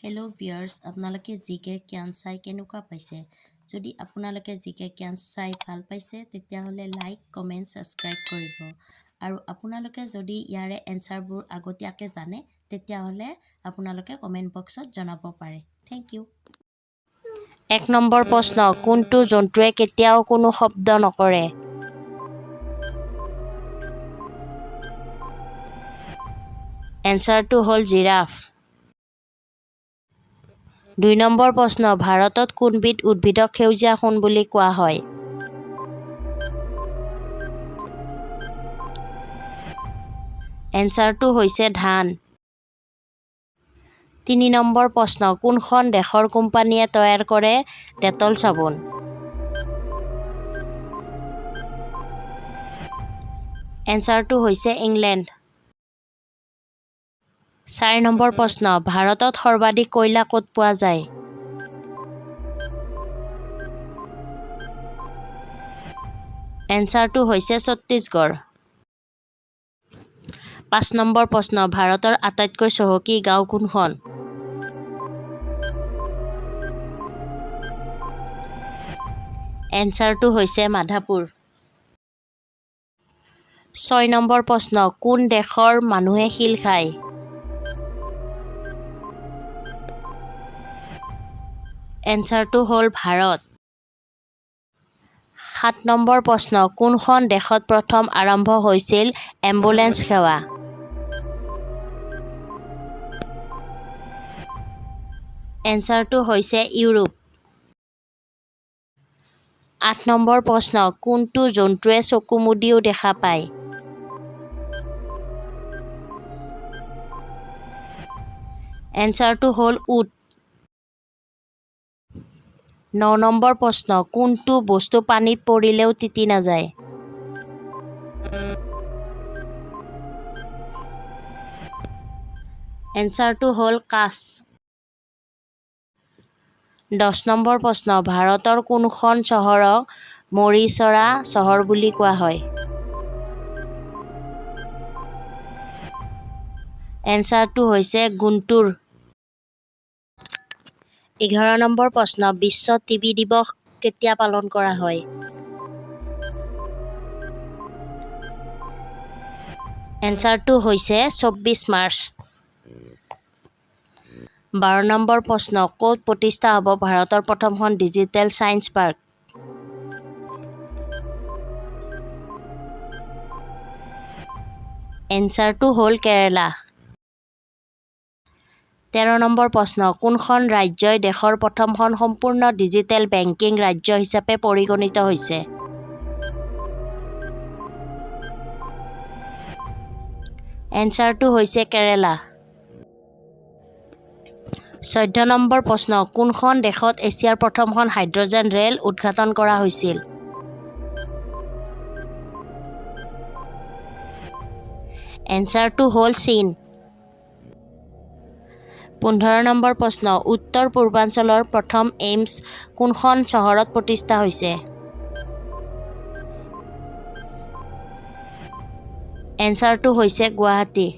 Hello' viewers, আপোনালোকে জিকে জ্ঞান চাই কেনেকুৱা পাইছে? যদি আপোনালোকে জিকে জ্ঞান চাই ভাল পাইছে তেতিয়াহ'লে লাইক, কমেণ্ট, ছাবস্ক্ৰাইব কৰিব। আৰু আপোনালোকে যদি ইয়াৰে এনচাৰবোৰ আগতীয়াকৈ জানে তেতিয়াহ'লে আপোনালোকে কমেণ্ট বক্সত জনাব পাৰে। Thank U. ১ নম্বৰ প্ৰশ্ন, কোনটো জন্তুৱে কেতিয়াও কোনো শব্দ নকৰে? এনচাৰটো হ'ল জিৰাফ। ২ নম্বৰ প্ৰশ্ন, ভাৰতত কোনবিধ উদ্ভিদক সেউজীয়া সোণ বুলি কোৱা হয়? এনচাৰটো হৈছে ধান। ৩ নম্বৰ প্ৰশ্ন, কোনখন দেশৰ কোম্পানীয়ে তৈয়াৰ কৰে ডেটল চাবোন? এনচাৰটো হৈছে ইংলেণ্ড। ৪ নম্বৰ প্ৰশ্ন, ভাৰতত সৰ্বাধিক কয়লা ক'ত পোৱা যায়? এনচাৰটো হৈছে ছত্তীশগড়। ৫ নম্বৰ প্ৰশ্ন, ভাৰতৰ আটাইতকৈ চহকী গাঁও কোনখন? এনচাৰটো হৈছে মাধাপুৰ। ৬ নম্বৰ প্ৰশ্ন, কোন দেশৰ মানুহে শিল খায়? এনচাৰটো হ'ল ভাৰত। ৭ নম্বৰ প্ৰশ্ন, কোনখন দেশত প্ৰথম আৰম্ভ হৈছিল এম্বুলেন্স সেৱা? এনচাৰটো হৈছে ইউৰোপ। ৮ নম্বৰ প্ৰশ্ন, কোনটো জন্তুৱে চকু মুদিও দেখা পায়? এনচাৰটো হ'ল উট। ৯ নম্বৰ প্ৰশ্ন, কোনটো বস্তু পানীত পৰিলেও তিতি নাযায়? এনচাৰটো হ'ল কাছ। ১০ নম্বৰ প্ৰশ্ন, ভাৰতৰ কোনখন চহৰক মৰিচৰা চহৰ বুলি কোৱা হয়? এনচাৰটো হৈছে গুণ্টুৰ। ১১ নম্বৰ প্ৰশ্ন, বিশ্ব টিবি দিৱস কেতিয়া পালন কৰা হয়? এনচাৰটো হৈছে ২৪ মাৰ্চ। ১২ নম্বৰ প্ৰশ্ন, ক'ত প্ৰতিষ্ঠা হ'ব ভাৰতৰ প্ৰথমখন ডিজিটেল ছায়েন্স পাৰ্ক? এনচাৰটো হ'ল কেৰালা। ১৩ নম্বৰ প্ৰশ্ন, কোনখন ৰাজ্যই দেশৰ প্ৰথমখন সম্পূৰ্ণ ডিজিটেল বেংকিং ৰাজ্য হিচাপে পৰিগণিত হৈছে? এনচাৰটো হৈছে কেৰালা। ১৪ নম্বৰ প্ৰশ্ন, কোনখন দেশত এছিয়াৰ প্ৰথমখন হাইড্ৰজেন ৰেল উদ্ঘাটন কৰা হৈছিল? এনচাৰটো হ'ল চীন। ১৫ নম্বৰ প্ৰশ্ন, উত্তৰ পূৰ্বাঞ্চলৰ প্ৰথম এইমছ কোনখন চহৰত প্ৰতিষ্ঠা হৈছে? এনচাৰটো হৈছে গুৱাহাটী।